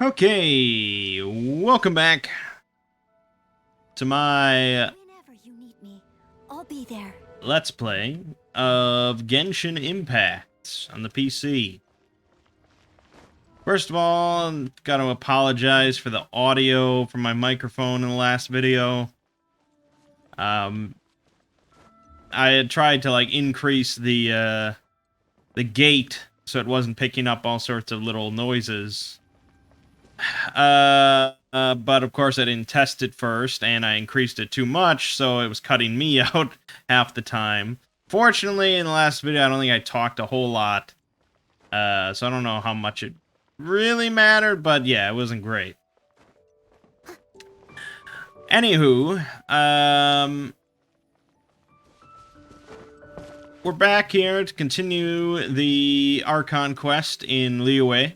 Okay, welcome back to my Whenever you need me, I'll be there. Let's Play of Genshin Impact on the PC. First of all, I've got to apologize for the audio from my microphone in the last video. I had tried to increase the gate so it wasn't picking up all sorts of little noises. But of course I didn't test it first, and I increased it too much, so it was cutting me out half the time. Fortunately, in the last video, I don't think I talked a whole lot, so I don't know how much it really mattered, but yeah, it wasn't great. Anywho, we're back here to continue the Archon quest in Liyue.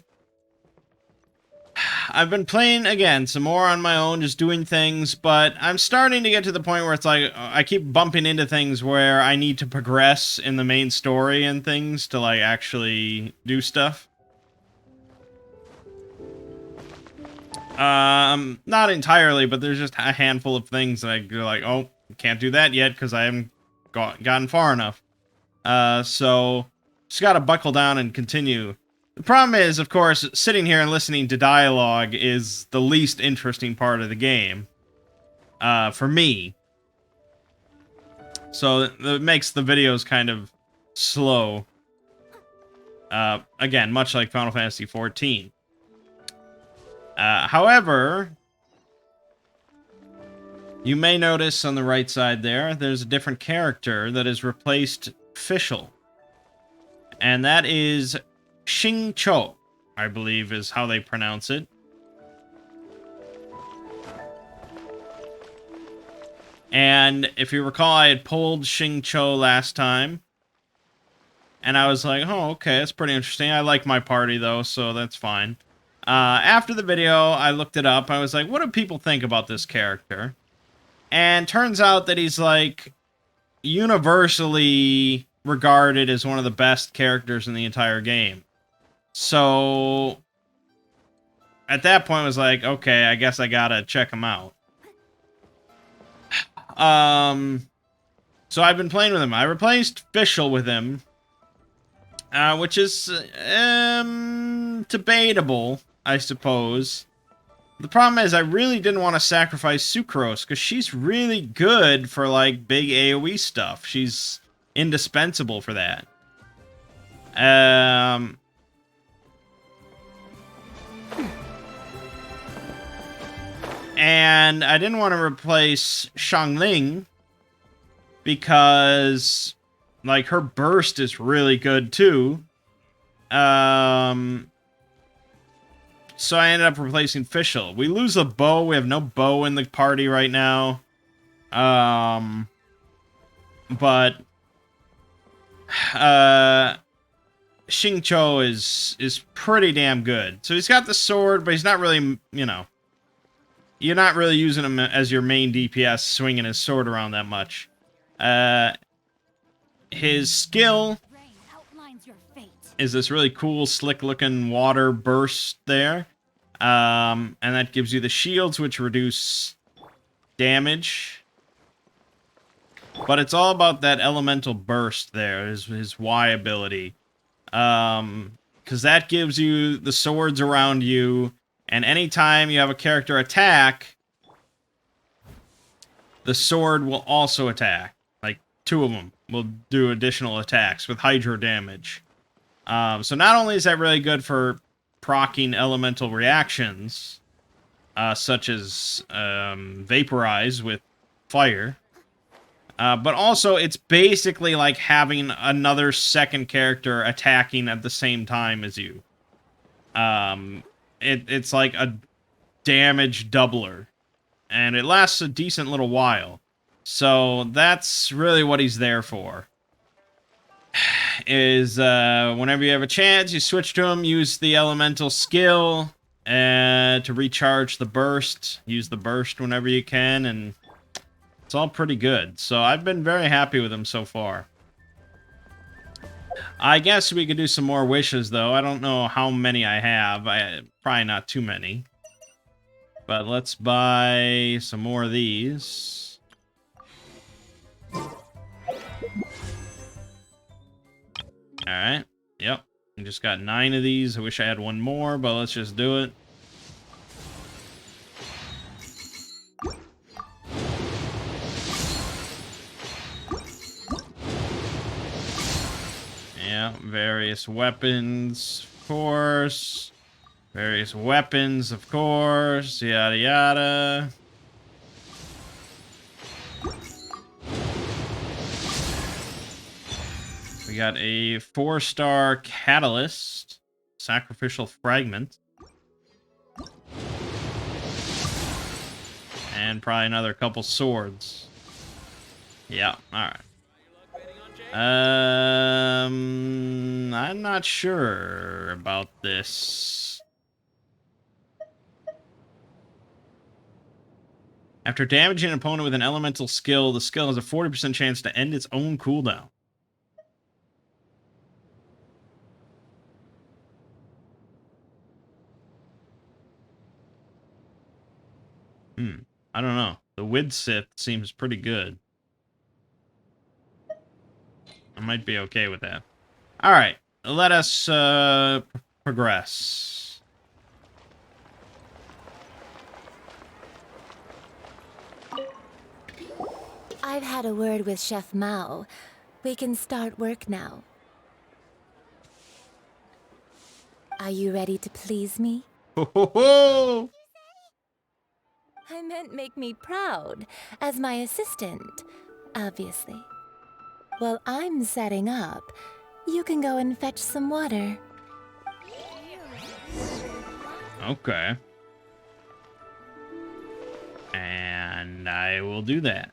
I've been playing, again, some more on my own, just doing things, but I'm starting to get to the point where it's like, I keep bumping into things where I need to progress in the main story and things to, actually do stuff. Not entirely, but there's just a handful of things that I go like, oh, can't do that yet, because I haven't gotten far enough. So, just gotta buckle down and continue. The problem is, of course, sitting here and listening to dialogue is the least interesting part of the game. For me. So, it makes the videos kind of slow. Again, much like Final Fantasy XIV. However, you may notice on the right side there's a different character that has replaced Fischl. And that is Xingqiu, I believe is how they pronounce it. And if you recall, I had pulled Xingqiu last time. And I was like, oh, okay, that's pretty interesting. I like my party, though, so that's fine. After the video, I looked it up. I was like, what do people think about this character? And turns out that he's, universally regarded as one of the best characters in the entire game. So, at that point, I was like, okay, I guess I gotta check him out. So I've been playing with him. I replaced Fischl with him, which is, debatable, I suppose. The problem is, I really didn't want to sacrifice Sucrose, because she's really good for, big AoE stuff. She's indispensable for that. And I didn't want to replace Xiangling because, her burst is really good, too. So I ended up replacing Fischl. We lose a bow. We have no bow in the party right now. But Xingqiu is pretty damn good. So he's got the sword, but he's not really, you're not really using him as your main DPS, swinging his sword around that much. His skill is this really cool, slick-looking water burst there. And that gives you the shields, which reduce damage. But it's all about that elemental burst there, his Y ability. Because that gives you the swords around you, and anytime you have a character attack, the sword will also attack. Two of them will do additional attacks with hydro damage. So not only is that really good for proccing elemental reactions, such as Vaporize with fire, but also it's basically like having another second character attacking at the same time as you. It's like a damage doubler, and it lasts a decent little while. So that's really what he's there for. Is whenever you have a chance, you switch to him, use the elemental skill to recharge the burst. Use the burst whenever you can, and it's all pretty good. So I've been very happy with him so far. I guess we could do some more wishes, though. I don't know how many I have. Probably not too many. But let's buy some more of these. Alright. Yep. I just got 9 of these. I wish I had one more, but let's just do it. Yeah, various weapons, of course. Various weapons, of course. Yada yada. We got a 4-star catalyst, sacrificial fragment, and probably another couple swords. Yeah, all right. I'm not sure about this. After damaging an opponent with an elemental skill, the skill has a 40% chance to end its own cooldown. I don't know. The Wid Sith seems pretty good. I might be okay with that. All right, let us progress. I've had a word with Chef Mao. We can start work now. Are you ready to please me? Ho ho ho! I meant make me proud, as my assistant, obviously. While I'm setting up, you can go and fetch some water. Okay. And I will do that.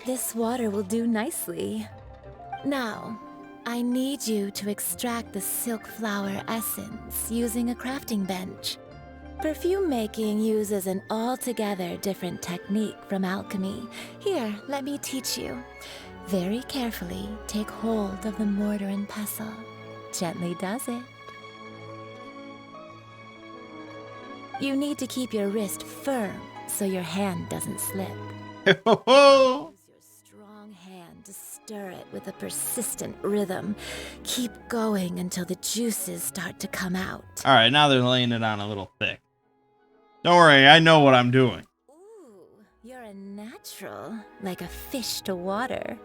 This water will do nicely. Now, I need you to extract the silk flower essence using a crafting bench. Perfume making uses an altogether different technique from alchemy. Here, let me teach you. Very carefully, take hold of the mortar and pestle. Gently does it. You need to keep your wrist firm so your hand doesn't slip. Ho ho! Use your strong hand to stir it with a persistent rhythm. Keep going until the juices start to come out. All right, now they're laying it on a little thick. Don't worry, I know what I'm doing. Ooh, you're a natural, like a fish to water.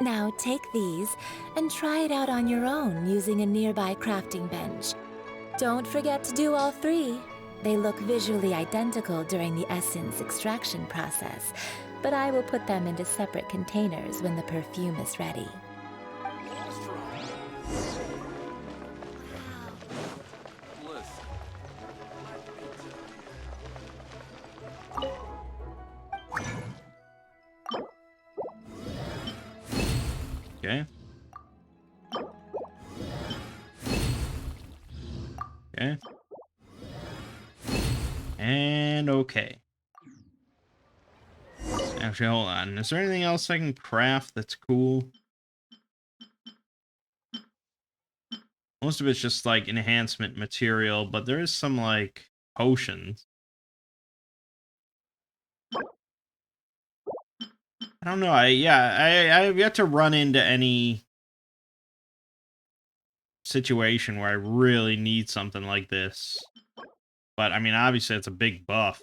Now take these and try it out on your own using a nearby crafting bench. Don't forget to do all 3. They look visually identical during the essence extraction process, but I will put them into separate containers when the perfume is ready. Okay. Okay. And okay. Actually, hold on. Is there anything else I can craft that's cool? Most of it's just like enhancement material, but there is some like potions. I don't know. I've yet to run into any situation where I really need something like this. But I mean, obviously it's a big buff.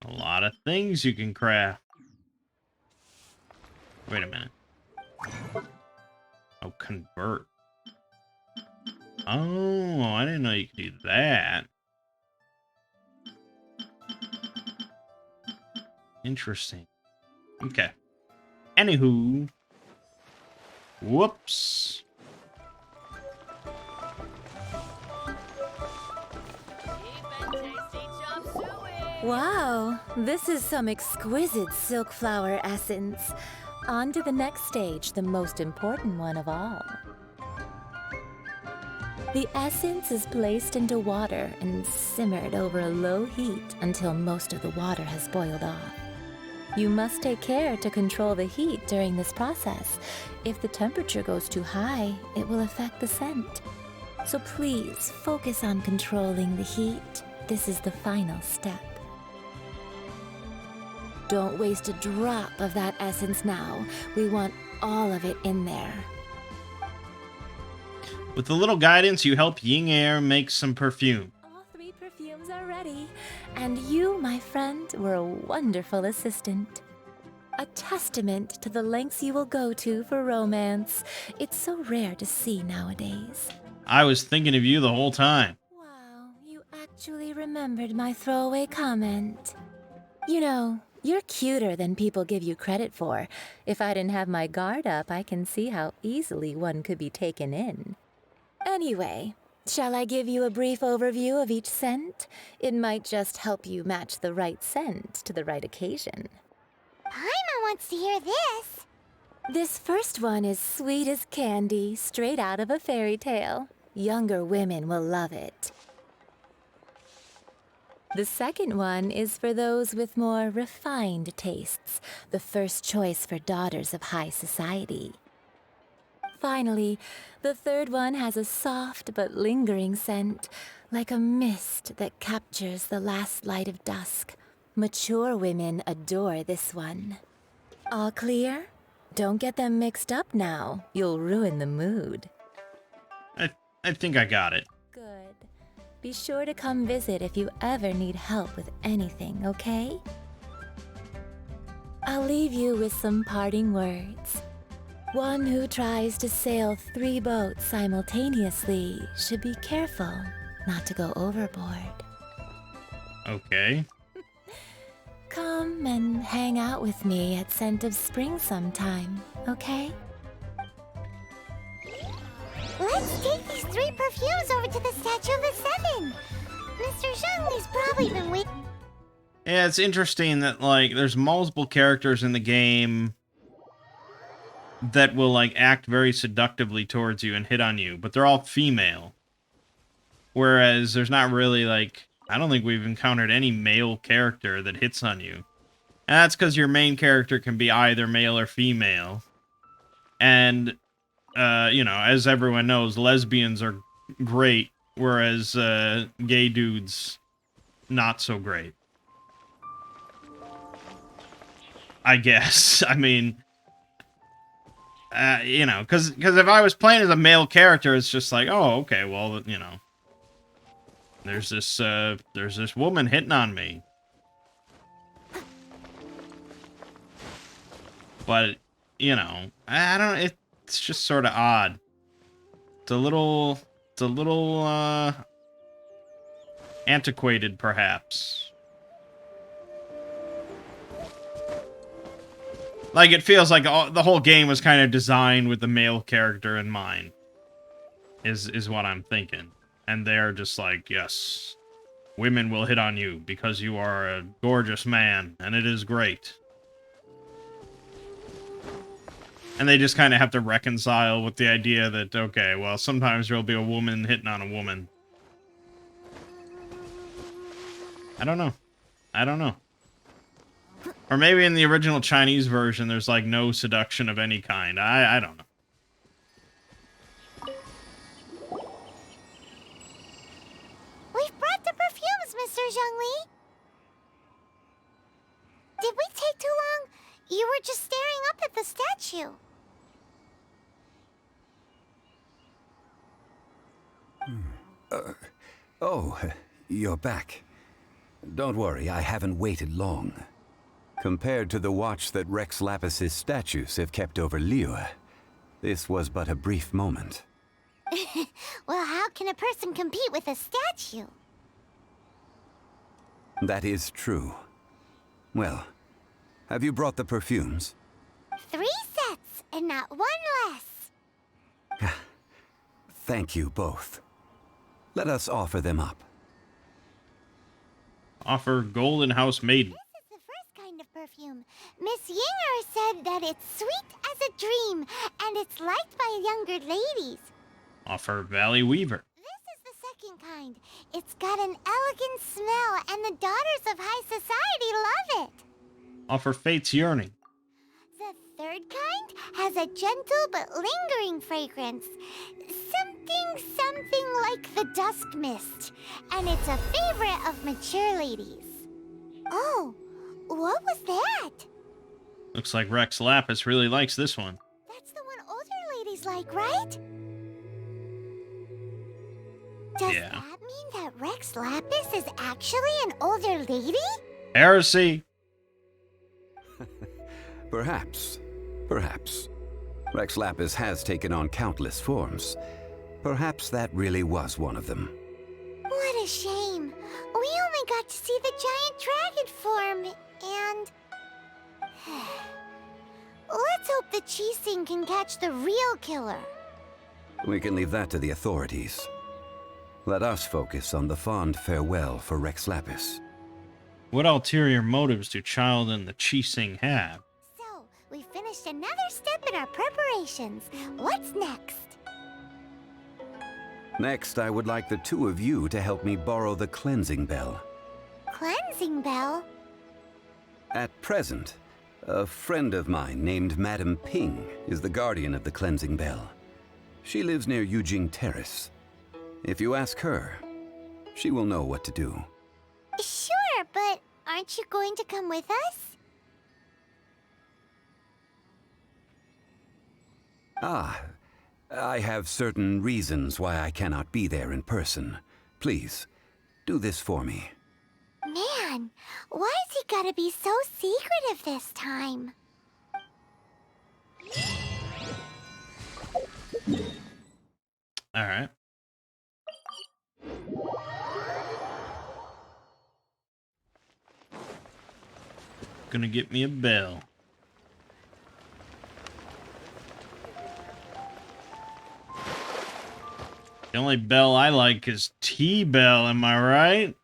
A lot of things you can craft. Wait a minute. Oh, convert. Oh, I didn't know you could do that. Interesting. Okay. Anywho. Whoops. Wow, this is some exquisite silk flower essence. On to the next stage, the most important one of all. The essence is placed into water and simmered over a low heat until most of the water has boiled off. You must take care to control the heat during this process. If the temperature goes too high, it will affect the scent. So please focus on controlling the heat. This is the final step. Don't waste a drop of that essence now. We want all of it in there. With a little guidance, you help Ying Air make some perfume. All 3 perfumes are ready. And you, my friend, were a wonderful assistant. A testament to the lengths you will go to for romance. It's so rare to see nowadays. I was thinking of you the whole time. Wow, you actually remembered my throwaway comment. You know, you're cuter than people give you credit for. If I didn't have my guard up, I can see how easily one could be taken in. Anyway, shall I give you a brief overview of each scent? It might just help you match the right scent to the right occasion. Paimon wants to hear this. This first one is sweet as candy, straight out of a fairy tale. Younger women will love it. The second one is for those with more refined tastes, the first choice for daughters of high society. Finally, the third one has a soft but lingering scent, like a mist that captures the last light of dusk. Mature women adore this one. All clear? Don't get them mixed up now. You'll ruin the mood. I think I got it. Good. Be sure to come visit if you ever need help with anything, okay? I'll leave you with some parting words. One who tries to sail 3 boats simultaneously should be careful not to go overboard. Okay. Come and hang out with me at Scent of Spring sometime, okay? Let's take these 3 perfumes over to the Statue of the Seven. Mr. Zhongli's probably been waiting. Yeah, it's interesting that, like, there's multiple characters in the game that will, like, act very seductively towards you and hit on you, but they're all female. Whereas there's not really, like, I don't think we've encountered any male character that hits on you. And that's because your main character can be either male or female. And, you know, as everyone knows, lesbians are great, whereas gay dudes, not so great. I guess. I mean, you know, because if I was playing as a male character, it's just like, oh, okay, well, you know, there's this woman hitting on me. But, you know, I don't, it's just sort of odd. It's a little antiquated, perhaps. Like, it feels like the whole game was kind of designed with the male character in mind. Is what I'm thinking. And they're just like, yes, women will hit on you because you are a gorgeous man, and it is great. And they just kind of have to reconcile with the idea that, okay, well, sometimes there'll be a woman hitting on a woman. I don't know. I don't know. Or maybe in the original Chinese version, there's, like, no seduction of any kind. I don't know. We've brought the perfumes, Mr. Zhongli. Did we take too long? You were just staring up at the statue. Oh, you're back. Don't worry, I haven't waited long. Compared to the watch that Rex Lapis's statues have kept over Liyue, this was but a brief moment. Well, how can a person compete with a statue? That is true. Well, have you brought the perfumes? 3 sets, and not 1 less. Thank you both. Let us offer them up. Offer Golden House Maiden. This is the first kind of perfume. Miss Yinger said that it's sweet as a dream, and it's liked by younger ladies. Offer Valley Weaver. This is the second kind. It's got an elegant smell, and the daughters of high society love it. Offer Fate's Yearning. The third kind has a gentle but lingering fragrance. Something like the dusk mist. And it's a favorite of mature ladies. Oh, what was that? Looks like Rex Lapis really likes this one. That's the one older ladies like, right? Does Yeah. that mean that Rex Lapis is actually an older lady? Heresy! Perhaps. Perhaps. Rex Lapis has taken on countless forms. Perhaps that really was one of them. What a shame. We only got to see the giant dragon form, and... Let's hope the Chising can catch the real killer. We can leave that to the authorities. Let us focus on the fond farewell for Rex Lapis. What ulterior motives do Child and the Chising have? So, we finished another step in our preparations. What's next? Next, I would like the two of you to help me borrow the cleansing bell. Cleansing bell? At present, a friend of mine named Madame Ping is the guardian of the cleansing bell. She lives near Yujing Terrace. If you ask her, she will know what to do. Sure, but aren't you going to come with us? Ah, I have certain reasons why I cannot be there in person. Please, do this for me. Man, why's he gotta be so secretive this time? Alright. Gonna get me a bell. The only bell I like is T-Bell, am I right?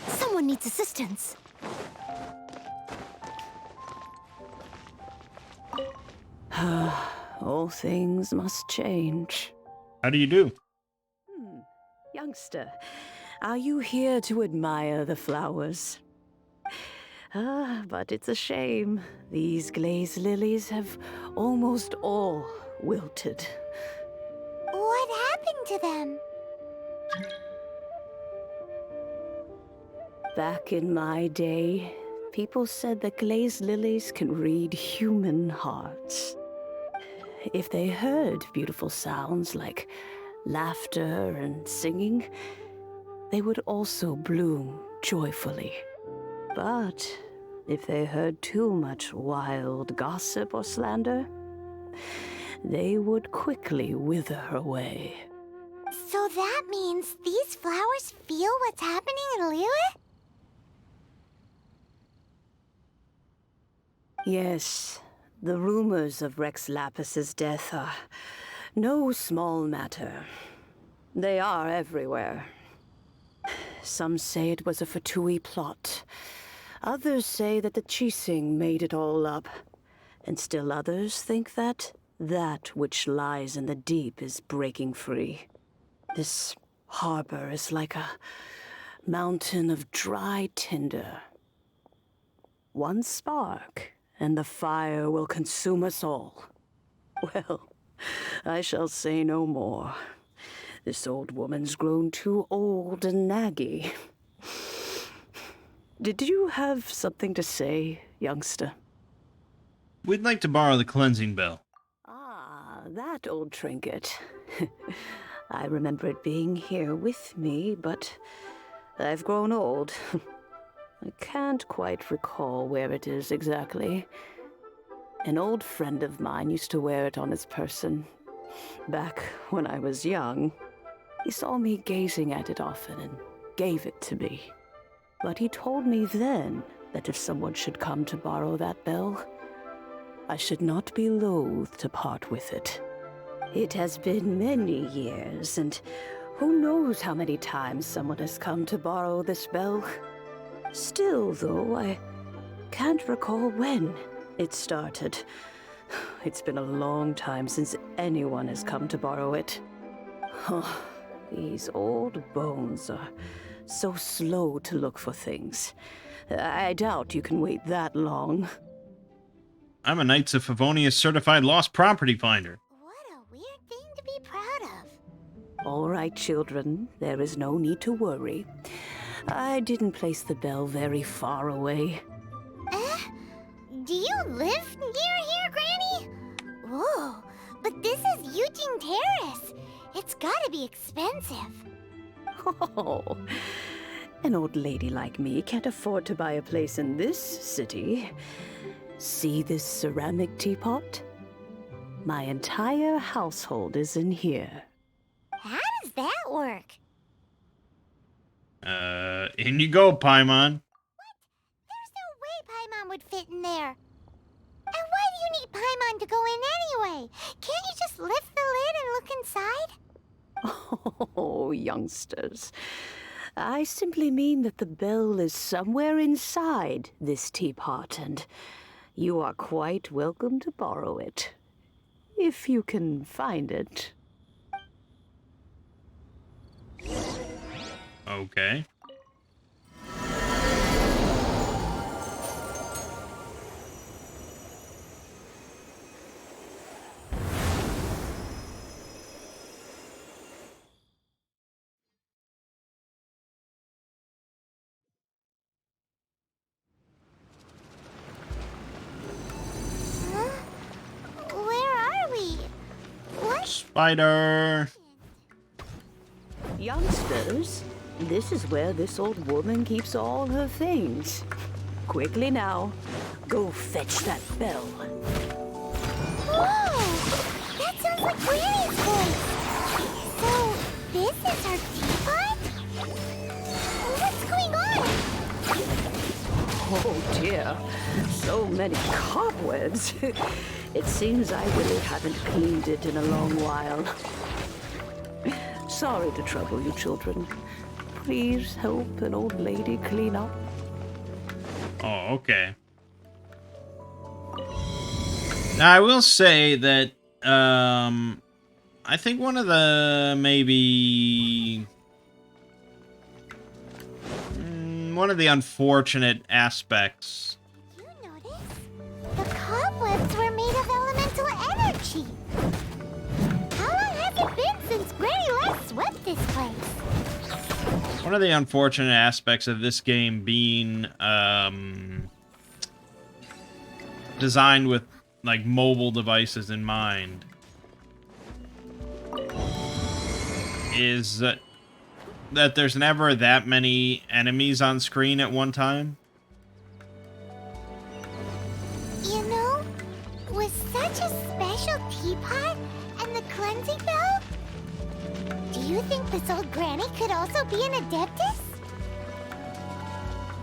Someone needs assistance. All things must change. How do you do? Youngster, are you here to admire the flowers? But it's a shame. These glazed lilies have almost all wilted. What happened to them? Back in my day, people said that glazed lilies can read human hearts. If they heard beautiful sounds like laughter and singing, they would also bloom joyfully. But if they heard too much wild gossip or slander, they would quickly wither away. So that means these flowers feel what's happening in Liyue? Yes, the rumors of Rex Lapis's death are no small matter. They are everywhere. Some say it was a Fatui plot. Others say that the Chising made it all up. And still others think that that which lies in the deep is breaking free. This harbor is like a mountain of dry tinder. One spark, and the fire will consume us all. Well, I shall say no more. This old woman's grown too old and naggy. Did you have something to say, youngster? We'd like to borrow the cleansing bell. Ah, that old trinket. I remember it being here with me, but I've grown old. I can't quite recall where it is exactly. An old friend of mine used to wear it on his person. Back when I was young, he saw me gazing at it often and gave it to me. But he told me then that if someone should come to borrow that bell, I should not be loath to part with it. It has been many years, and who knows how many times someone has come to borrow this bell. Still, though, I can't recall when it started. It's been a long time since anyone has come to borrow it. Oh, these old bones are so slow to look for things. I doubt you can wait that long. I'm a Knights of Favonius certified lost property finder. What a weird thing to be proud of. All right, children, there is no need to worry. I didn't place the bell very far away. Do you live near here, Granny? Whoa, but this is Eugene Terrace. It's gotta be expensive. Oh, an old lady like me can't afford to buy a place in this city. See this ceramic teapot? My entire household is in here. How does that work? In you go, Paimon. There's no way Paimon would fit in there. And why do you need Paimon to go in anyway? Can't you just lift the lid and look inside? Oh, youngsters. I simply mean that the bell is somewhere inside this teapot, and you are quite welcome to borrow it. If you can find it. Okay. Where are we? What? Spider. Youngsters, this is where this old woman keeps all her things. Quickly now, go fetch that bell. Whoa! That sounds like Granny's voice. So, this is her teapot? What's going on? Oh dear, so many cobwebs. It seems I really haven't cleaned it in a long while. Sorry to trouble you, children. Please help an old lady clean up. Oh, okay. Now, I will say that, I think one of the, one of the unfortunate aspects. Did you notice? The cobwebs were made of elemental energy. How long has it been since Granny last swept this place? One of the unfortunate aspects of this game being, designed with, like, mobile devices in mind is that there's never that many enemies on screen at one time. You know, with such a special teapot and the cleansing bell, do you think this old Granny could also be an Adeptus?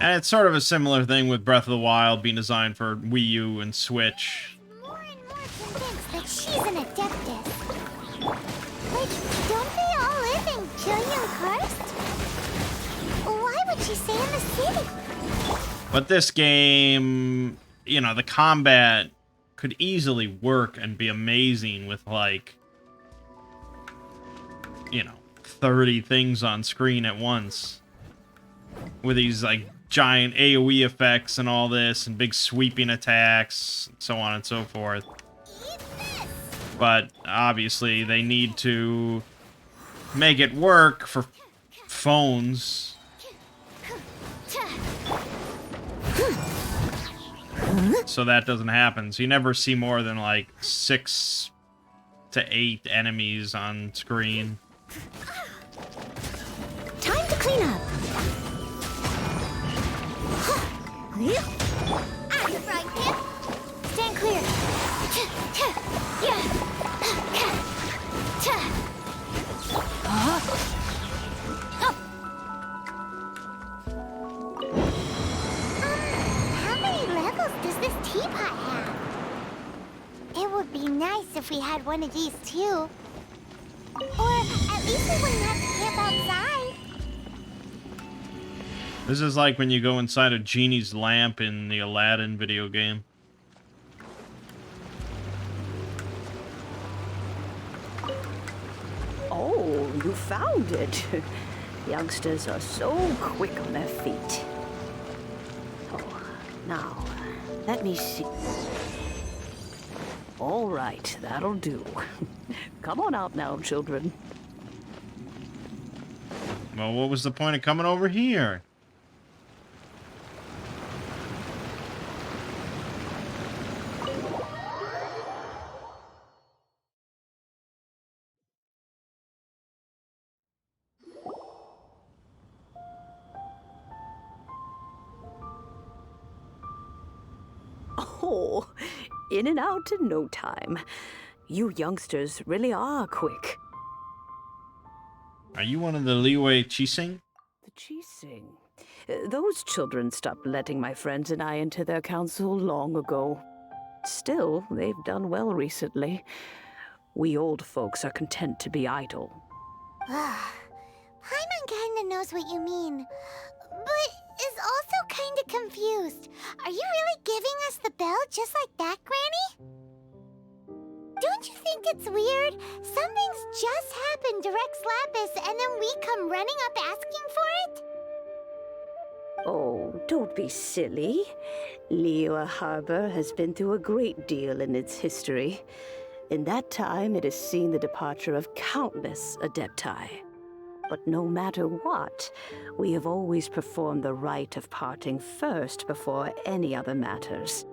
And it's sort of a similar thing with Breath of the Wild being designed for Wii U and Switch. More and more convinced that she's an Adeptus. Like, don't they all live in Julian Karst? Why would she stay in the city? But this game, you know, the combat could easily work and be amazing with, like, you know, 30 things on screen at once. With these, like, giant AoE effects and all this, and big sweeping attacks, so on and so forth. But, obviously, they need to make it work for phones. So that doesn't happen. So you never see more than, like, 6 to 8 enemies on screen. Time to clean up. I'm the frying pan. Stand clear. How many levels does this teapot have? if we had one of these too. Or at least we wouldn't have to camp outside. This is like when you go inside a genie's lamp in the Aladdin video game. Oh, you found it. Youngsters are so quick on their feet. Oh, now, let me see. All right, that'll do. Come on out now, children. Well, what was the point of coming over here? Oh, in and out in no time. You youngsters really are quick. Are you one of the Liwei Chising? The Chising. Those children stopped letting my friends and I into their council long ago. Still, they've done well recently. We old folks are content to be idle. Paimon kinda knows what you mean, but is also kinda confused. Are you really giving us the bell just like that, Granny? Don't you think it's weird? Something's just happened to Rex Lapis and then we come running up asking for it? Oh, don't be silly. Liyue Harbor has been through a great deal in its history. In that time, it has seen the departure of countless Adepti. But no matter what, we have always performed the rite of parting first before any other matters.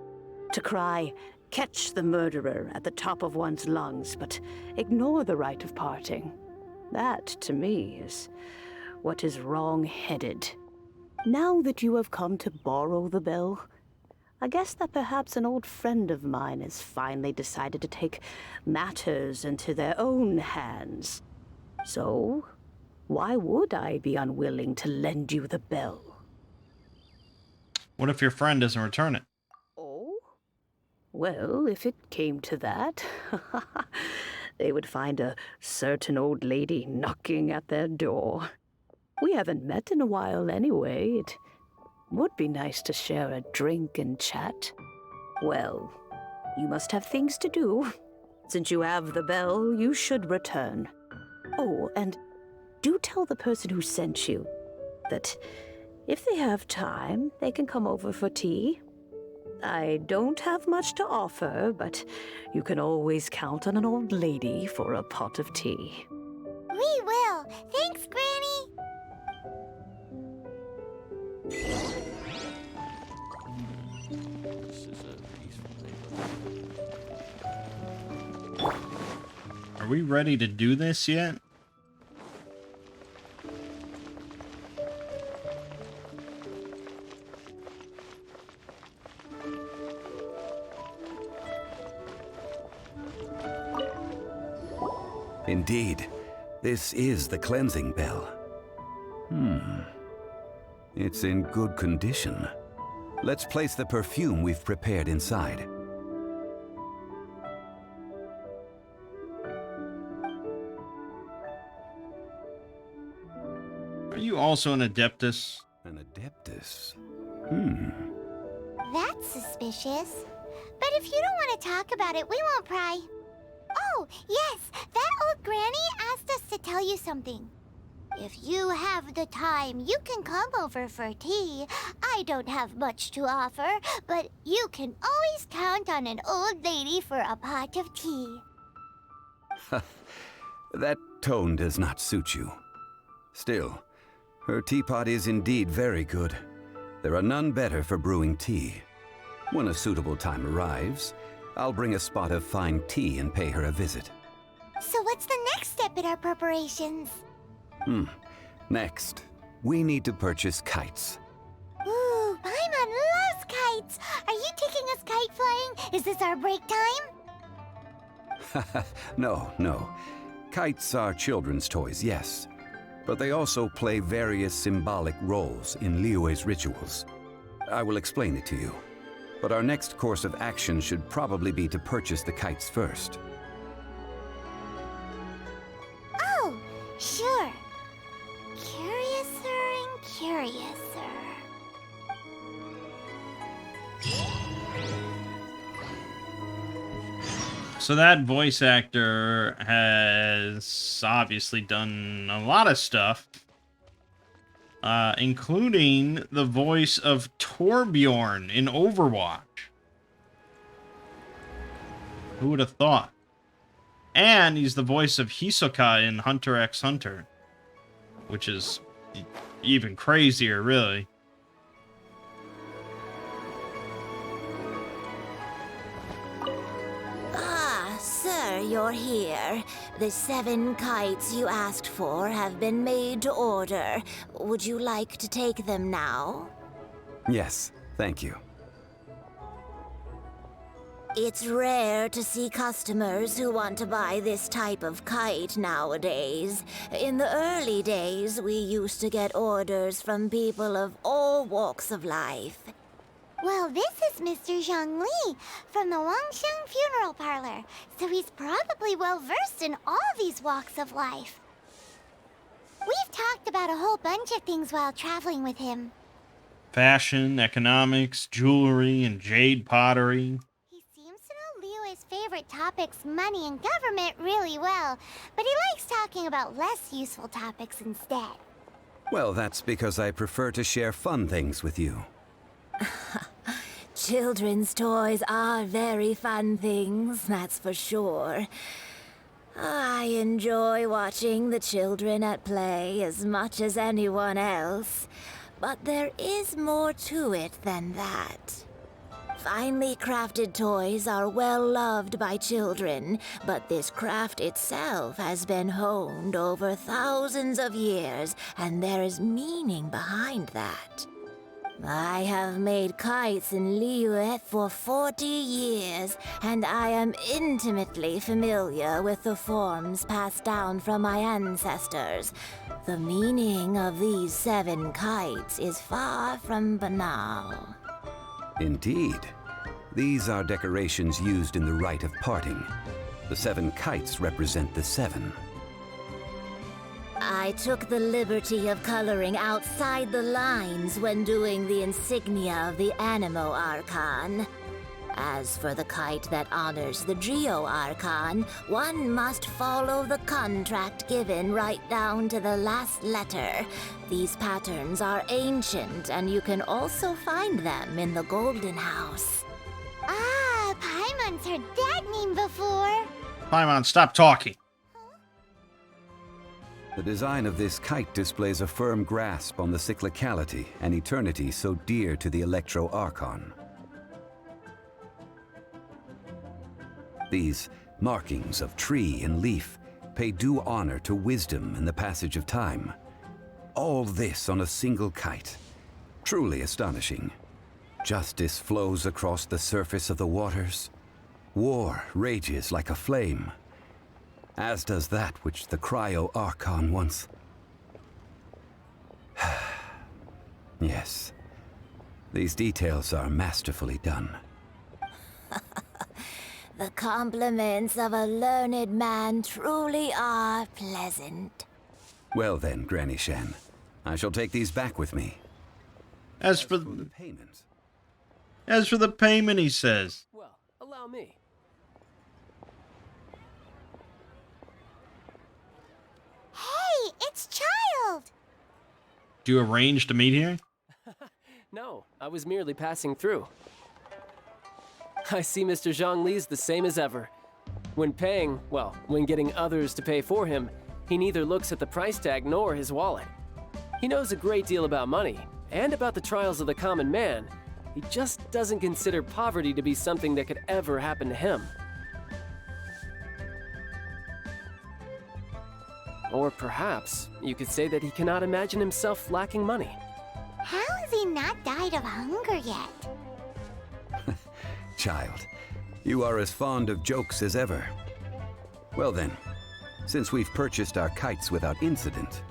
To cry, "Catch the murderer," at the top of one's lungs, but ignore the rite of parting. That, to me, is what is wrong-headed. Now that you have come to borrow the bell, I guess that perhaps an old friend of mine has finally decided to take matters into their own hands. So, why would I be unwilling to lend you the bell? What if your friend doesn't return it? Oh? Well, if it came to that, they would find a certain old lady knocking at their door. We haven't met in a while anyway. It would be nice to share a drink and chat. Well, you must have things to do. Since you have the bell, you should return. Oh, and do tell the person who sent you that if they have time, they can come over for tea. I don't have much to offer, but you can always count on an old lady for a pot of tea. We will. Thanks, Granny. Are we ready to do this yet? Indeed, this is the cleansing bell. It's in good condition. Let's place the perfume we've prepared inside. Are you also an Adeptus? An Adeptus? That's suspicious. But if you don't want to talk about it, we won't pry. Oh, yes, that old granny asked us to tell you something. If you have the time, you can come over for tea. I don't have much to offer, but you can always count on an old lady for a pot of tea. That tone does not suit you. Still, her teapot is indeed very good. There are none better for brewing tea. When a suitable time arrives, I'll bring a spot of fine tea and pay her a visit. So what's the next step in our preparations? Next, we need to purchase kites. Ooh, Paimon loves kites! Are you taking us kite flying? Is this our break time? No. Kites are children's toys, yes. But they also play various symbolic roles in Liyue's rituals. I will explain it to you. But our next course of action should probably be to purchase the kites first. curious, sir. So that voice actor has obviously done a lot of stuff, including the voice of Torbjorn in Overwatch. Who would have thought? And he's the voice of Hisoka in Hunter x Hunter, which is even crazier, really. Sir, you're here. The 7 kites you asked for have been made to order. Would you like to take them now? Yes, thank you. It's rare to see customers who want to buy this type of kite nowadays. In the early days, we used to get orders from people of all walks of life. Well, this is Mr. Zhang Li from the Wangsheng Funeral Parlor, so he's probably well-versed in all these walks of life. We've talked about a whole bunch of things while traveling with him. Fashion, economics, jewelry, and jade pottery. He seems to know Liyue's favorite topics, money and government, really well, but he likes talking about less useful topics instead. Well, that's because I prefer to share fun things with you. Children's toys are very fun things, that's for sure. I enjoy watching the children at play as much as anyone else, but there is more to it than that. Finely crafted toys are well loved by children, but this craft itself has been honed over thousands of years, and there is meaning behind that. I have made kites in Liyue for 40 years, and I am intimately familiar with the forms passed down from my ancestors. The meaning of these 7 kites is far from banal. Indeed. These are decorations used in the rite of parting. The 7 kites represent the 7. I took the liberty of coloring outside the lines when doing the insignia of the Animo Archon. As for the kite that honors the Geo Archon, one must follow the contract given right down to the last letter. These patterns are ancient, and you can also find them in the Golden House. Ah, Paimon's heard that name before. Paimon, stop talking. The design of this kite displays a firm grasp on the cyclicality and eternity so dear to the Electro Archon. These markings of tree and leaf pay due honor to wisdom and the passage of time. All this on a single kite. Truly astonishing. Justice flows across the surface of the waters. War rages like a flame. As does that which the Cryo Archon once... Yes. These details are masterfully done. The compliments of a learned man truly are pleasant. Well then, Granny Shan, I shall take these back with me. As for the the payment, payment, he says. Well, allow me. Hey, it's Child! Do you arrange to meet here? No, I was merely passing through. I see Mr. Zhang Li's the same as ever. When paying, well, when getting others to pay for him, he neither looks at the price tag nor his wallet. He knows a great deal about money, and about the trials of the common man. He just doesn't consider poverty to be something that could ever happen to him. Or perhaps you could say that he cannot imagine himself lacking money. How has he not died of hunger yet? Child, you are as fond of jokes as ever. Well then, since we've purchased our kites without incident,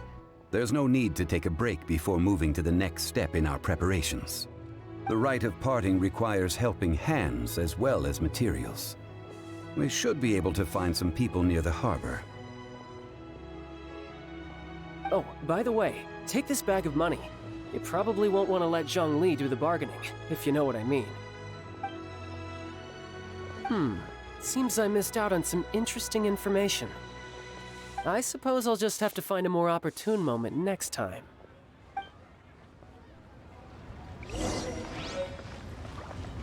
there's no need to take a break before moving to the next step in our preparations. The rite of parting requires helping hands as well as materials. We should be able to find some people near the harbor. Oh, by the way, take this bag of money. You probably won't want to let Zhongli do the bargaining, if you know what I mean. Seems I missed out on some interesting information. I suppose I'll just have to find a more opportune moment next time.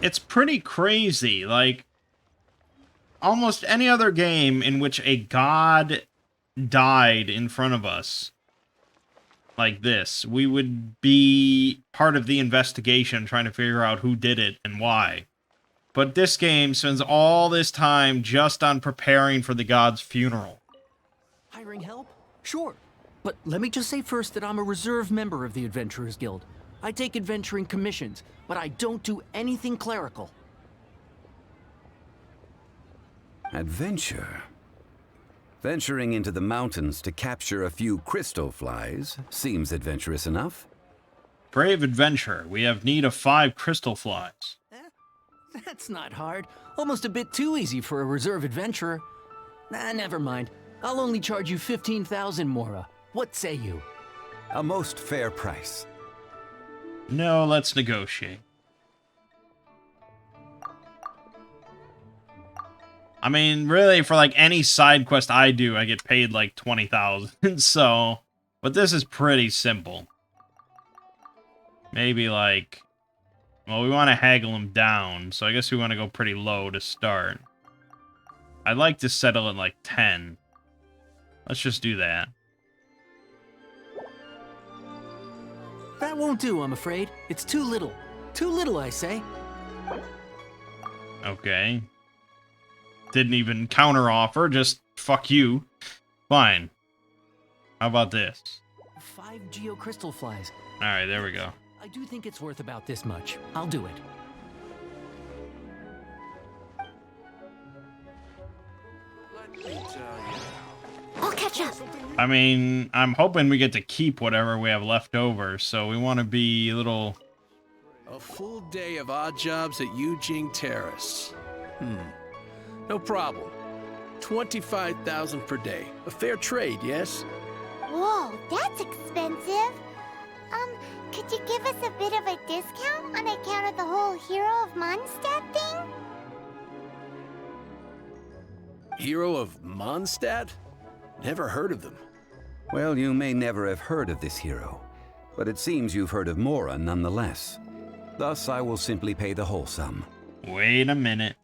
It's pretty crazy. Like, almost any other game in which a god died in front of us, like this, we would be part of the investigation trying to figure out who did it and why. But this game spends all this time just on preparing for the god's funeral. Hiring help? Sure. But let me just say first that I'm a reserve member of the Adventurers Guild. I take adventuring commissions, but I don't do anything clerical. Adventure? Venturing into the mountains to capture a few crystal flies seems adventurous enough. Brave adventurer, we have need of 5 crystal flies. That's not hard. Almost a bit too easy for a reserve adventurer. Never mind. I'll only charge you 15,000 Mora. What say you? A most fair price. No, let's negotiate. I mean, really, for like any side quest I do, I get paid like 20,000. So, but this is pretty simple. Maybe like, well, we want to haggle him down, so I guess we want to go pretty low to start. I'd like to settle at like 10. Let's just do that. That won't do, I'm afraid. It's too little. Too little, I say. Okay. Didn't even counter offer, just fuck you. Fine. How about this? 5 geocrystal flies. Alright, there we go. I do think it's worth about this much. I'll do it. I'll catch up. I mean, I'm hoping we get to keep whatever we have left over, so we want to be a little... A full day of odd jobs at Yujing Terrace. No problem. 25,000 per day. A fair trade, yes? Whoa, that's expensive. Could you give us a bit of a discount on account of the whole Hero of Mondstadt thing? Hero of Mondstadt? Never heard of them. Well, you may never have heard of this hero, but it seems you've heard of Mora nonetheless. Thus, I will simply pay the whole sum. Wait a minute.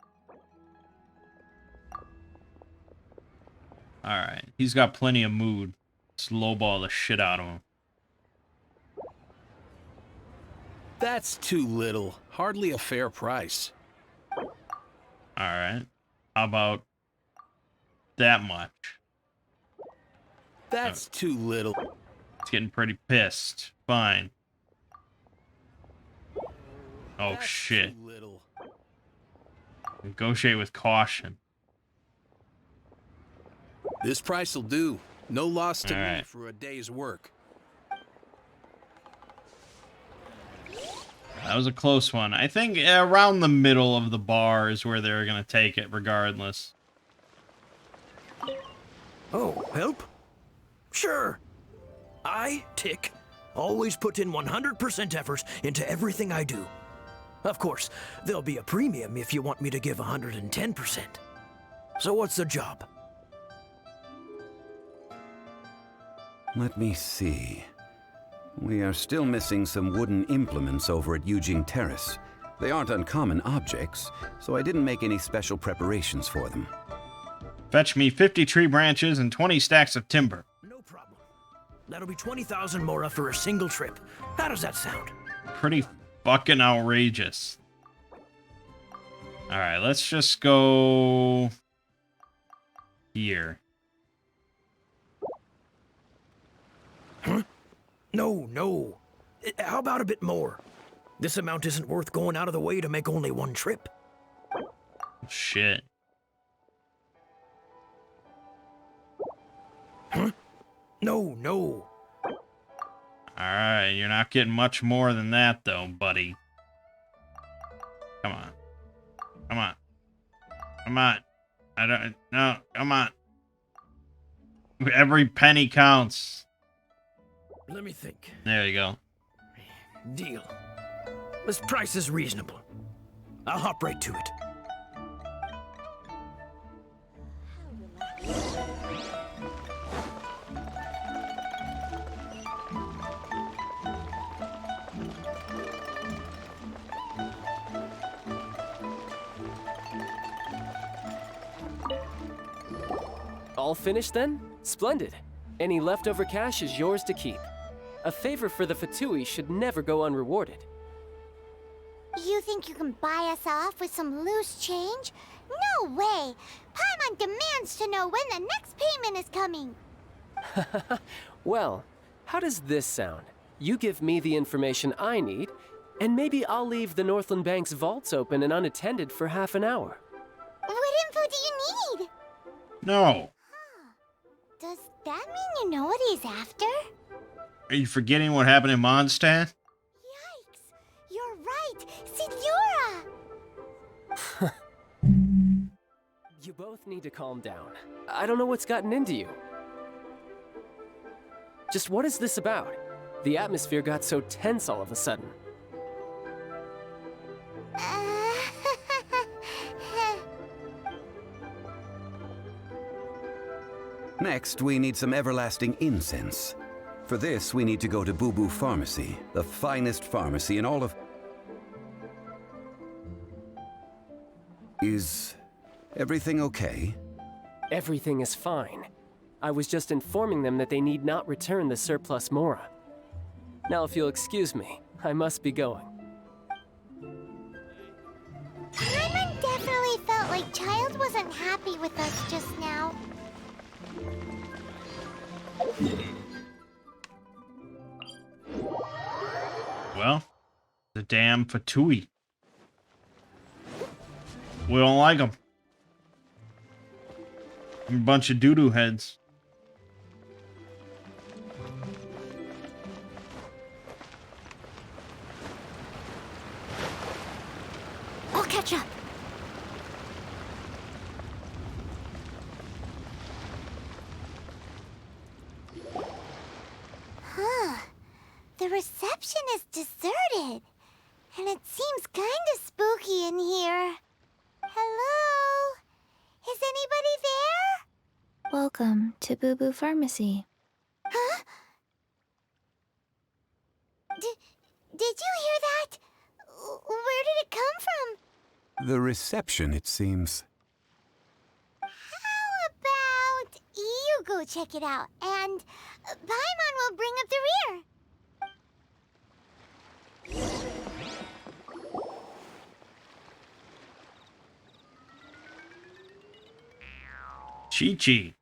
Alright, he's got plenty of mood. Let's lowball the shit out of him. That's too little. Hardly a fair price. Alright. How about that much? That's too little. It's getting pretty pissed. Fine. Oh, That's shit. Too little. Negotiate with caution. This price will do. No loss to me Alright. for a day's work. That was a close one. I think around the middle of the bar is where they're going to take it, regardless. Oh, help? Sure. I, Tick, always put in 100% effort into everything I do. Of course, there'll be a premium if you want me to give 110%. So what's the job? Let me see. We are still missing some wooden implements over at Yujing Terrace. They aren't uncommon objects, so I didn't make any special preparations for them. Fetch me 50 tree branches and 20 stacks of timber. No problem. That'll be 20,000 Mora for a single trip. How does that sound? Pretty fucking outrageous. Alright, let's just go here. No. How about a bit more? This amount isn't worth going out of the way to make only one trip. Shit. No. Alright, you're not getting much more than that, though, buddy. Come on. I don't... No, come on. Every penny counts. Let me think. There you go. Deal. This price is reasonable. I'll hop right to it. All finished then? Splendid. Any leftover cash is yours to keep. A favor for the Fatui should never go unrewarded. You think you can buy us off with some loose change? No way! Paimon demands to know when the next payment is coming! Well, how does this sound? You give me the information I need, and maybe I'll leave the Northland Bank's vaults open and unattended for half an hour. What info do you need? No. Does that mean you know what he's after? Are you forgetting what happened in Mondstadt? Yikes! You're right! Signora! You both need to calm down. I don't know what's gotten into you. Just what is this about? The atmosphere got so tense all of a sudden. Next, we need some everlasting incense. For this, we need to go to Boo Boo Pharmacy, the finest pharmacy in all of... Is everything okay? Everything is fine. I was just informing them that they need not return the surplus Mora. Now, if you'll excuse me, I must be going. Paimon definitely felt like Child wasn't happy with us just now. Well, the damn Fatui. We don't like them. A bunch of doo-doo heads. I'll catch up. Huh. The reception is deserted. And it seems kinda spooky in here. Hello? Is anybody there? Welcome to Boo Boo Pharmacy. Huh? Did you hear that? Where did it come from? The reception, it seems. How about you go check it out, and Paimon will bring up the rear. Chi-Chi.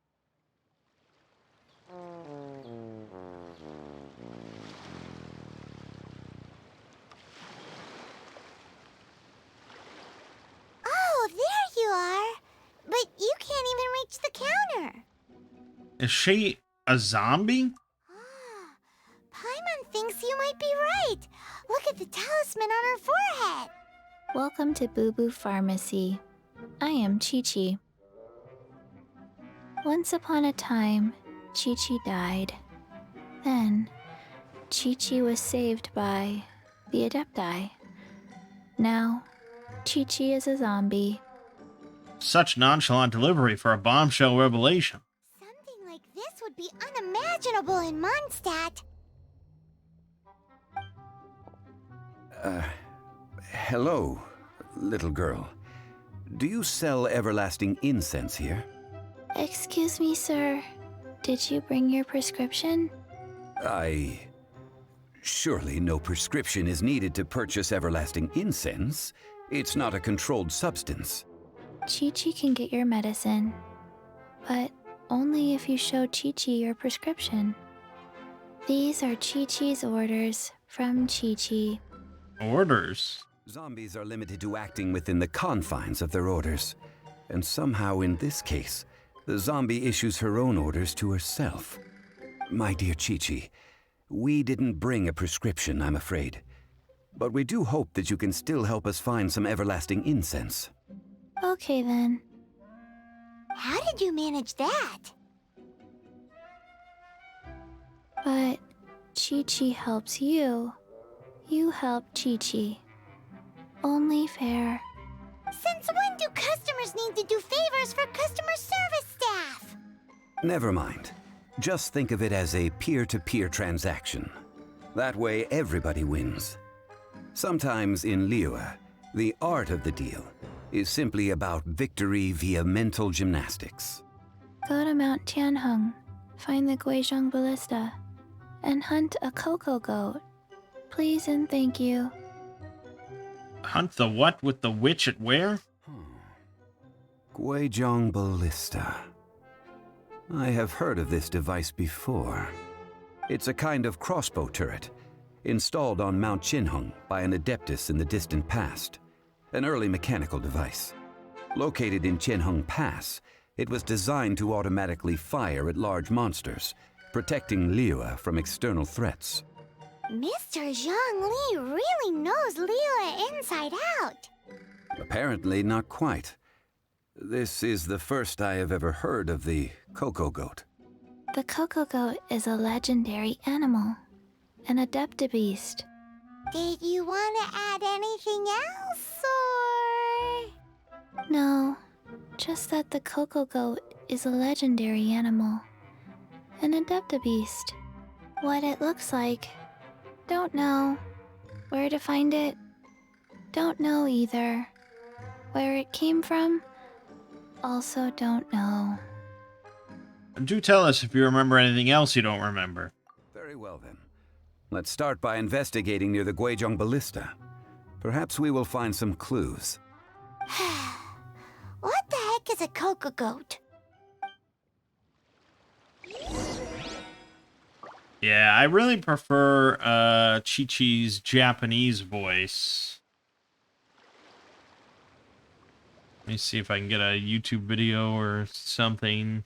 Oh, there you are. But you can't even reach the counter. Is she a zombie? Ah, Paimon thinks you might be right. Look at the talisman on her forehead. Welcome to Boo Boo Pharmacy. I am Chi-Chi. Once upon a time, Chi-Chi died. Then, Chi-Chi was saved by the Adepti. Now, Chi-Chi is a zombie. Such nonchalant delivery for a bombshell revelation. Something like this would be unimaginable in Mondstadt. Hello, little girl. Do you sell everlasting incense here? Excuse me, sir. Did you bring your prescription? Surely no prescription is needed to purchase everlasting incense. It's not a controlled substance. Chi-Chi can get your medicine, but only if you show Chi-Chi your prescription. These are Chi-Chi's orders from Chi-Chi. Orders? Zombies are limited to acting within the confines of their orders. And somehow in this case, the zombie issues her own orders to herself. My dear Chi-Chi, we didn't bring a prescription, I'm afraid. But we do hope that you can still help us find some everlasting incense. Okay then. How did you manage that? But Chi-Chi helps you. You help Chi-Chi. Only fair. Since when do customers need to do favors for customer service staff? Never mind. Just think of it as a peer-to-peer transaction. That way, everybody wins. Sometimes in Liyue, the art of the deal is simply about victory via mental gymnastics. Go to Mount Tianheng, find the Guizhong Ballista, and hunt a cocoa goat. Please and thank you. Hunt the what with the witch at where? Guizhong Ballista. I have heard of this device before. It's a kind of crossbow turret, installed on Mount Tianheng by an adeptus in the distant past. An early mechanical device. Located in Tianheng Pass, it was designed to automatically fire at large monsters, protecting Liyue from external threats. Mr. Zhongli really knows Liyue inside out. Apparently not quite. This is the first I have ever heard of the cocoa goat. The cocoa goat is a legendary animal, an adeptabeast. Did you want to add anything else, or...? No, just that the cocoa goat is a legendary animal, an adeptabeast. What it looks like, don't know. Where to find it, don't know either. Where it came from, also don't know. Do tell us if you remember anything else you don't remember. Very well then. Let's start by investigating near the Guizhong Ballista. Perhaps we will find some clues. What the heck is a cocoa goat? Yeah, I really prefer Chi-Chi's Japanese voice. Let me see if I can get a YouTube video or something.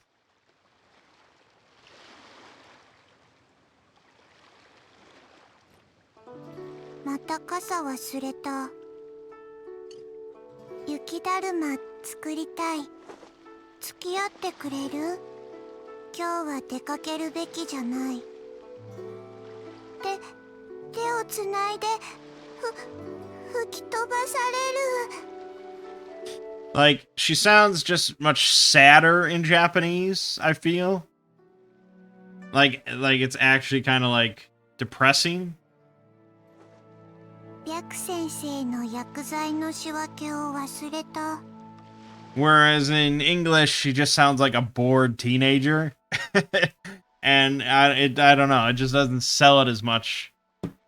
Mata kasa wasureta. Yukidaruma tsukuritai. Tsukiatte kureru? Kyou wa dekakeru beki janai. 手をつないで吹き飛ばされる。 Like, she sounds just much sadder in Japanese, I feel. Like it's actually kind of like depressing. 白先生の薬剤の仕分けを忘れた。 Whereas in English, she just sounds like a bored teenager. And I don't know, it just doesn't sell it as much.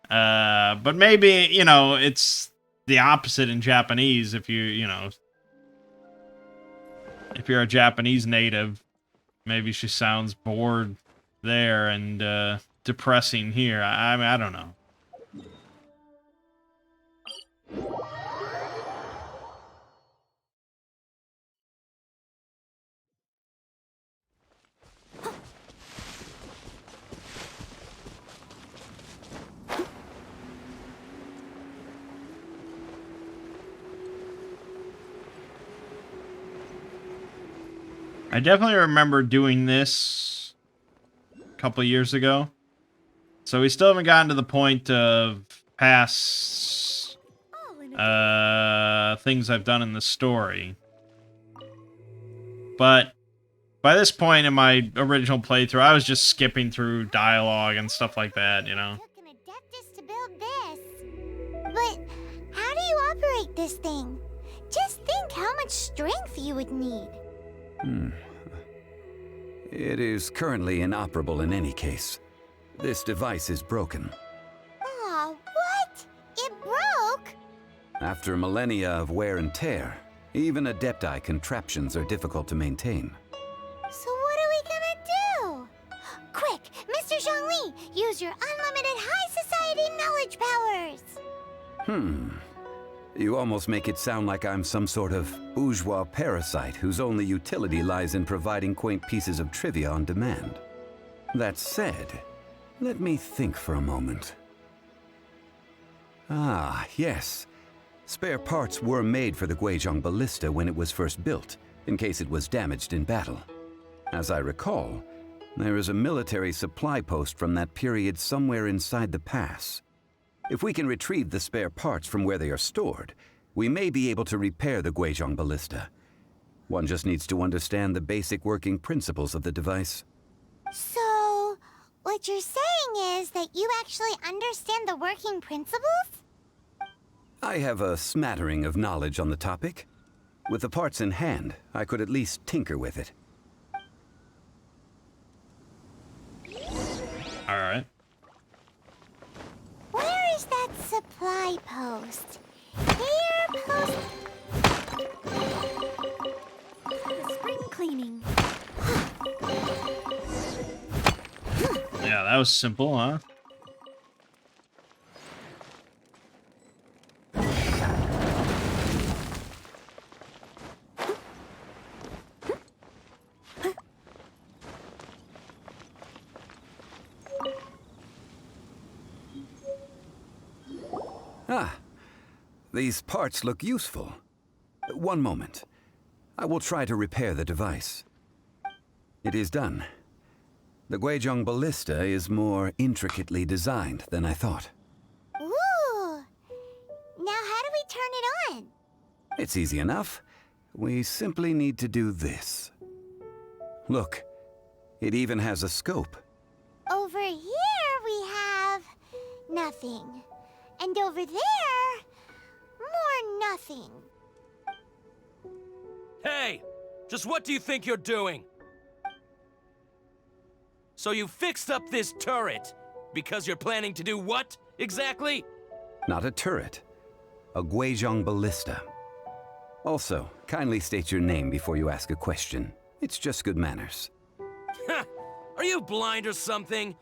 But maybe, you know, it's the opposite in Japanese if you know, if you're a Japanese native, maybe she sounds bored there and depressing here. I mean, I don't know. I definitely remember doing this a couple of years ago. So we still haven't gotten to the point of past things I've done in the story. But by this point in my original playthrough, I was just skipping through dialogue and stuff like that, you know. Took an adeptus to build this. But how do you operate this thing? Just think how much strength you would need. It is currently inoperable in any case. This device is broken. Aw, what? It broke? After millennia of wear and tear, even Adepti contraptions are difficult to maintain. So what are we gonna do? Quick, Mr. Zhongli, use your unlimited high society knowledge powers. You almost make it sound like I'm some sort of bourgeois parasite whose only utility lies in providing quaint pieces of trivia on demand. That said, let me think for a moment. Ah, yes. Spare parts were made for the Guizhong Ballista when it was first built, in case it was damaged in battle. As I recall, there is a military supply post from that period somewhere inside the pass. If we can retrieve the spare parts from where they are stored, we may be able to repair the Guizhong ballista. One just needs to understand the basic working principles of the device. So, what you're saying is that you actually understand the working principles? I have a smattering of knowledge on the topic. With the parts in hand, I could at least tinker with it. All right. Where is that supply post? Here, post... Spring cleaning. Yeah, that was simple, huh? Ah, these parts look useful. One moment. I will try to repair the device. It is done. The Guizhong ballista is more intricately designed than I thought. Ooh! Now how do we turn it on? It's easy enough. We simply need to do this. Look, it even has a scope. Over here we have... nothing. And over there... more nothing. Hey! Just what do you think you're doing? So you fixed up this turret because you're planning to do what, exactly? Not a turret. A Guizhong ballista. Also, kindly state your name before you ask a question. It's just good manners. Are you blind or something?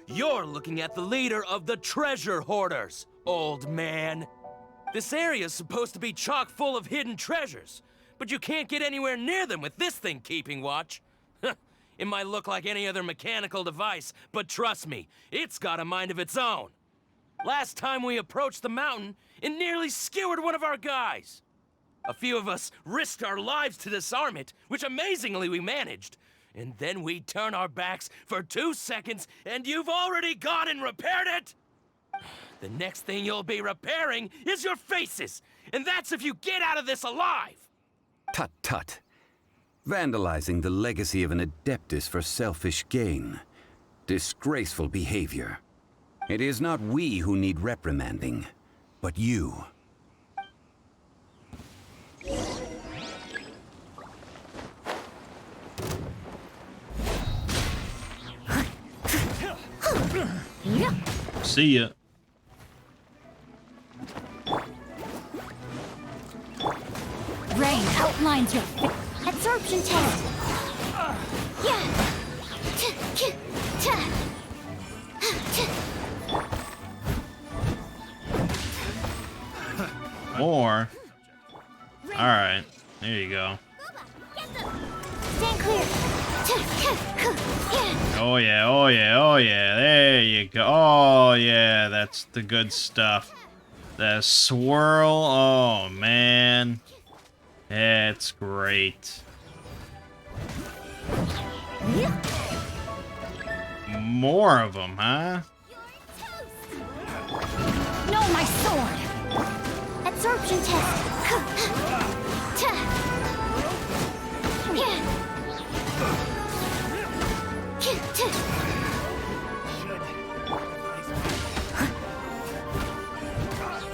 You're looking at the leader of the treasure hoarders, old man. This area's supposed to be chock full of hidden treasures, but you can't get anywhere near them with this thing keeping watch. It might look like any other mechanical device, but trust me, it's got a mind of its own. Last time we approached the mountain, it nearly skewered one of our guys. A few of us risked our lives to disarm it, which amazingly we managed. And then we turn our backs for 2 seconds, and you've already gone and repaired it! The next thing you'll be repairing is your faces, and that's if you get out of this alive! Tut tut. Vandalizing the legacy of an Adeptus for selfish gain. Disgraceful behavior. It is not we who need reprimanding, but you. See ya. Rain outlines your absorption test. Yeah. More. Alright. There you go. Stand clear. Oh yeah, oh yeah, oh yeah. There you go. Oh yeah, that's the good stuff. The swirl. Oh man. It's great. More of them, huh? No, my sword. Absorption test.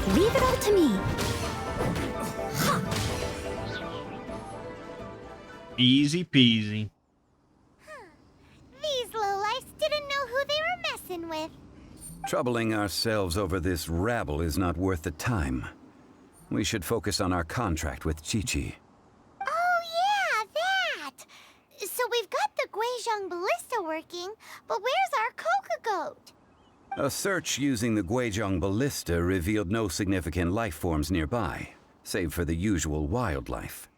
Leave it all to me. Easy peasy. These lowlifes didn't know who they were messing with. Troubling ourselves over this rabble is not worth the time. We should focus on our contract with Chi-Chi. Oh yeah, that! So we've got the Guizhong ballista working, but where's our Coca Goat? A search using the Guizhong ballista revealed no significant life forms nearby, save for the usual wildlife.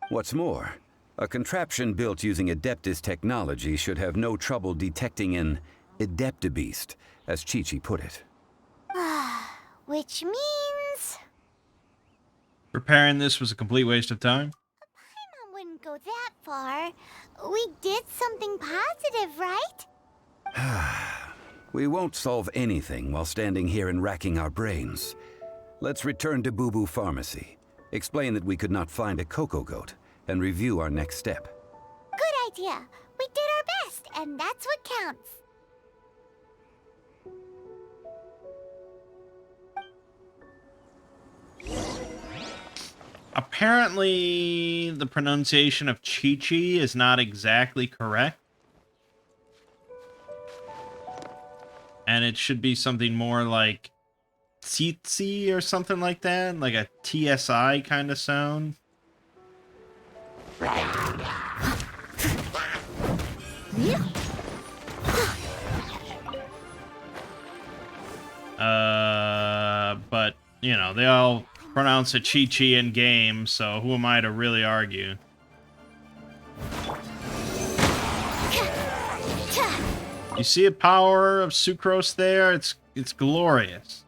What's more, a contraption built using Adeptus technology should have no trouble detecting an Adeptabeast, as Chi-Chi put it. Which means... Repairing this was a complete waste of time. Paimon wouldn't go that far. We did something positive, right? We won't solve anything while standing here and racking our brains. Let's return to Boo Boo Pharmacy, explain that we could not find a Coco Goat, and review our next step. Good idea. We did our best, and that's what counts. Apparently, the pronunciation of Chi-Chi is not exactly correct. And it should be something more like Tsitsi or something like that, like a TSI kind of sound. But, you know, they all pronounce it Chi-Chi in game, so who am I to really argue? You see the power of sucrose there? It's glorious.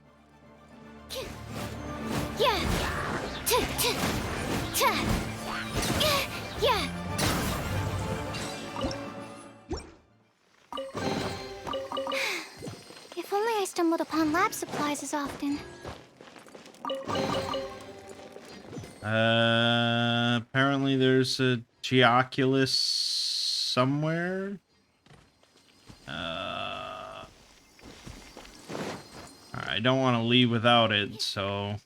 If only I stumbled upon lab supplies as often. Apparently there's a Geoculus somewhere. I don't want to leave without it, so...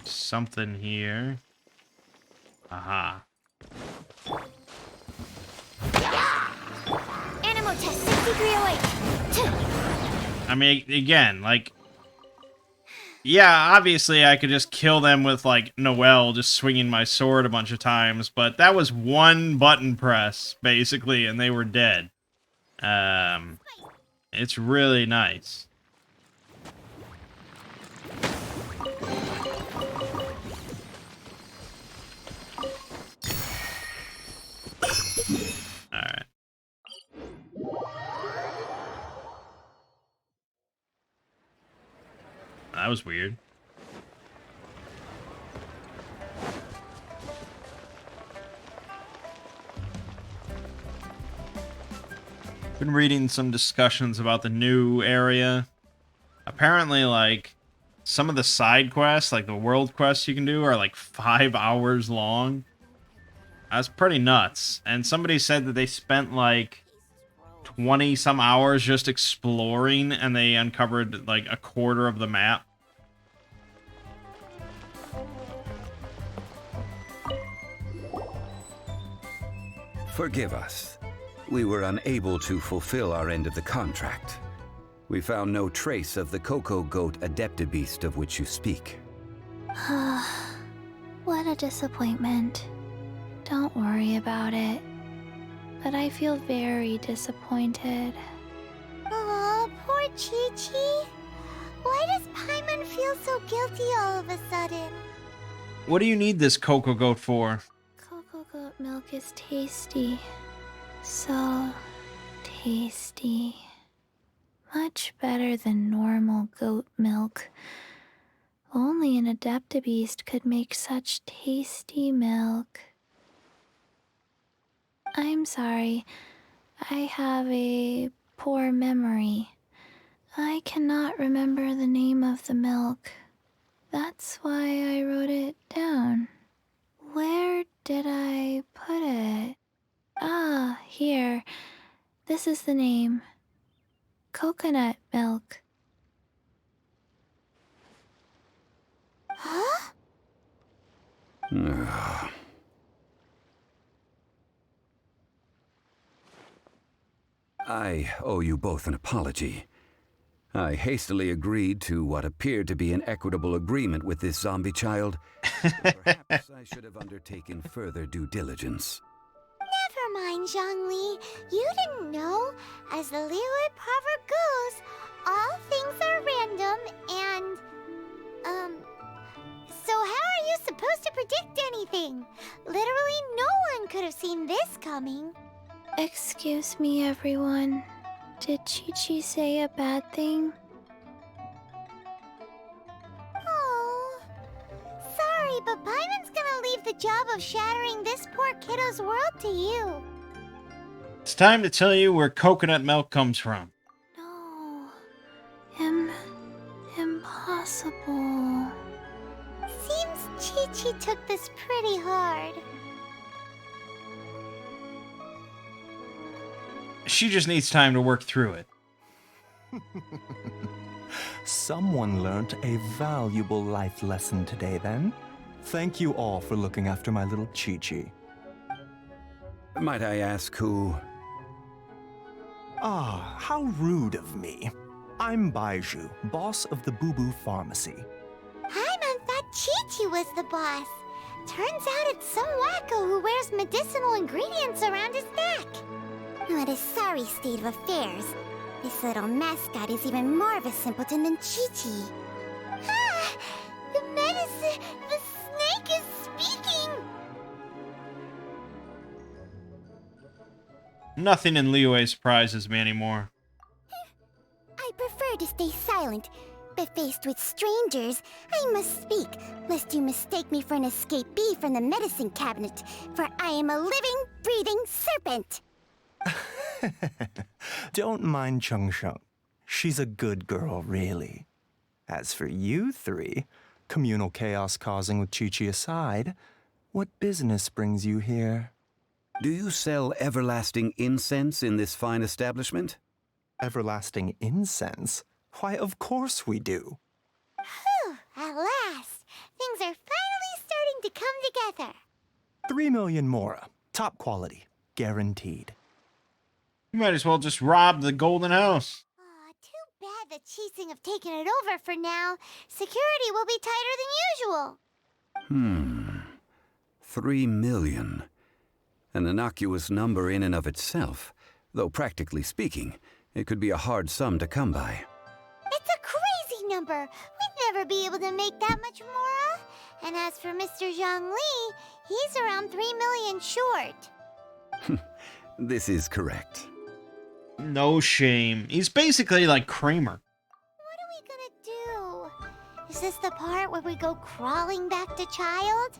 Something here. Aha. Animal test 6308. I mean, again, like... Yeah, obviously I could just kill them with, like, Noelle just swinging my sword a bunch of times, but that was one button press, basically, and they were dead. It's really nice. Alright. That was weird. Been reading some discussions about the new area. Apparently, like, some of the side quests, like the world quests you can do, are like 5 hours long. That's pretty nuts. And somebody said that they spent like 20 some hours just exploring, and they uncovered like a quarter of the map. Forgive us. We were unable to fulfill our end of the contract. We found no trace of the Coco Goat Adeptabeast of which you speak. What a disappointment. Don't worry about it. But I feel very disappointed. Aw, poor Chi-Chi. Why does Paimon feel so guilty all of a sudden? What do you need this Coco Goat for? Cocoa goat milk is tasty. So tasty. Much better than normal goat milk. Only an Adeptabeast could make such tasty milk. I'm sorry. I have a poor memory. I cannot remember the name of the milk. That's why I wrote it down. Where did I put it? Ah, here. This is the name. Coconut milk. Huh? I owe you both an apology. I hastily agreed to what appeared to be an equitable agreement with this zombie child. Perhaps I should have undertaken further due diligence. Never mind, Zhongli. You didn't know. As the Liyue proverb goes, all things are random and... So how are you supposed to predict anything? Literally no one could have seen this coming. Excuse me, everyone. Did Chi-Chi say a bad thing? Oh, sorry sorry, but Paimon's gonna leave the job of shattering this poor kiddo's world to you. It's time to tell you where coconut milk comes from. No. Impossible. Seems Chi-Chi took this pretty hard. She just needs time to work through it. Someone learnt a valuable life lesson today, then. Thank you all for looking after my little Chi-Chi. Might I ask who? Ah, how rude of me. I'm Baiju, boss of the Boo Boo Pharmacy. Paimon thought Chi-Chi was the boss. Turns out it's some wacko who wears medicinal ingredients around his neck. What a sorry state of affairs. This little mascot is even more of a simpleton than Chi-Chi. Ah! The medicine... the snake is speaking! Nothing in Liyue surprises me anymore. I prefer to stay silent, but faced with strangers, I must speak, lest you mistake me for an escapee from the medicine cabinet, for I am a living, breathing serpent! Don't mind Chung Sheng. She's a good girl, really. As for you three, communal chaos causing with Chi-Chi aside, what business brings you here? Do you sell everlasting incense in this fine establishment? Everlasting incense? Why, of course we do. Whew, at last! Things are finally starting to come together. 3 million mora. Top quality. Guaranteed. You might as well just rob the Golden House. Aw, too bad the Chising have taken it over for now. Security will be tighter than usual. 3 million. An innocuous number in and of itself, though practically speaking, it could be a hard sum to come by. It's a crazy number. We'd never be able to make that much mora. And as for Mr. Zhongli, he's around 3 million short. This is correct. No shame. He's basically like Kramer. What are we gonna do? Is this the part where we go crawling back to child?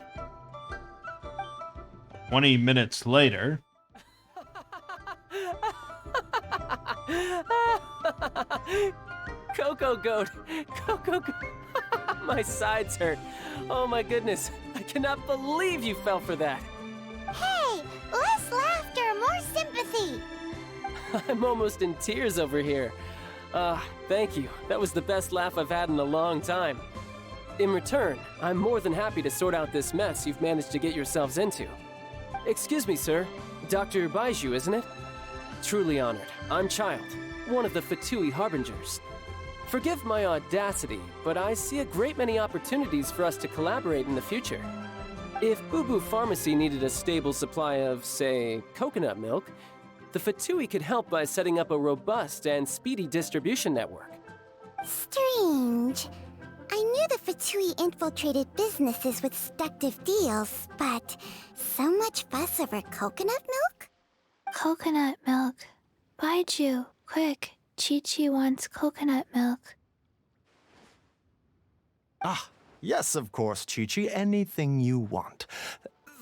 20 minutes later. Coco Goat! Coco Goat! My sides hurt. Oh my goodness. I cannot believe you fell for that. Hey, less laughter, more sympathy. I'm almost in tears over here. Thank you. That was the best laugh I've had in a long time. In return, I'm more than happy to sort out this mess you've managed to get yourselves into. Excuse me, sir. Dr. Baiju, isn't it? Truly honored. I'm Child, one of the Fatui Harbingers. Forgive my audacity, but I see a great many opportunities for us to collaborate in the future. If Boo Boo Pharmacy needed a stable supply of, say, coconut milk, the Fatui could help by setting up a robust and speedy distribution network. Strange. I knew the Fatui infiltrated businesses with seductive deals, but so much fuss over coconut milk? Coconut milk. Baiju, quick. Chi-Chi wants coconut milk. Ah, yes, of course, Chi-Chi. Anything you want.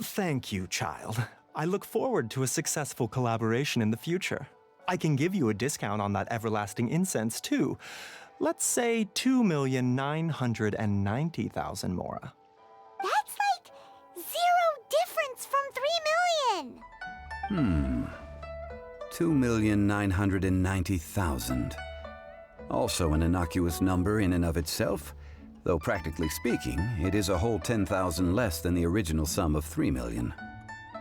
Thank you, child. I look forward to a successful collaboration in the future. I can give you a discount on that everlasting incense, too. Let's say 2,990,000 mora. That's like 0 difference from 3 million. 2,990,000. Also an innocuous number in and of itself, though practically speaking, it is a whole 10,000 less than the original sum of 3 million.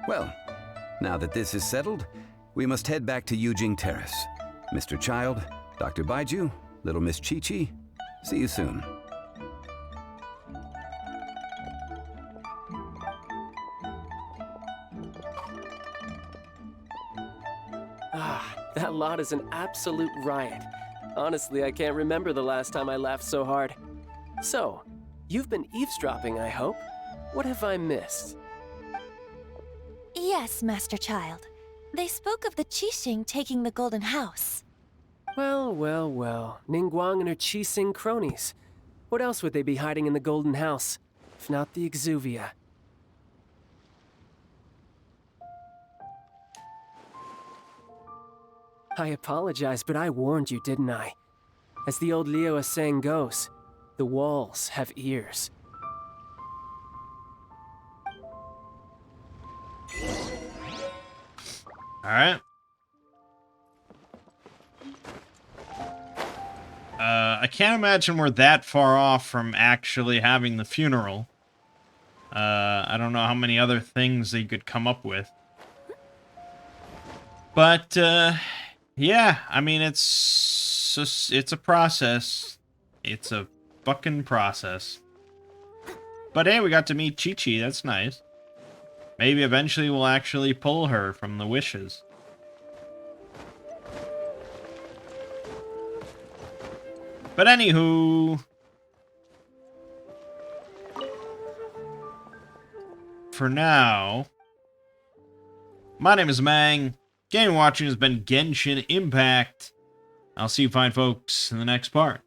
Well, now that this is settled, we must head back to Yujing Terrace. Mr. Child, Dr. Baiju, Little Miss Chi-Chi, see you soon. That lot is an absolute riot. Honestly, I can't remember the last time I laughed so hard. So, you've been eavesdropping, I hope? What have I missed? Yes, Master Child. They spoke of the Qixing taking the Golden House. Well, well, well. Ningguang and her Qixing cronies. What else would they be hiding in the Golden House? if not the Exuvia. I apologize, but I warned you, didn't I? As the old Liyue saying goes, the walls have ears. Alright. I can't imagine we're that far off from actually having the funeral. I don't know how many other things they could come up with. But, yeah, I mean, it's a process. It's a fucking process. But hey, we got to meet Chi-Chi, that's nice. Maybe eventually we'll actually pull her from the wishes. But anywho, for now, my name is Mangg. Game watching has been Genshin Impact. I'll see you fine folks in the next part.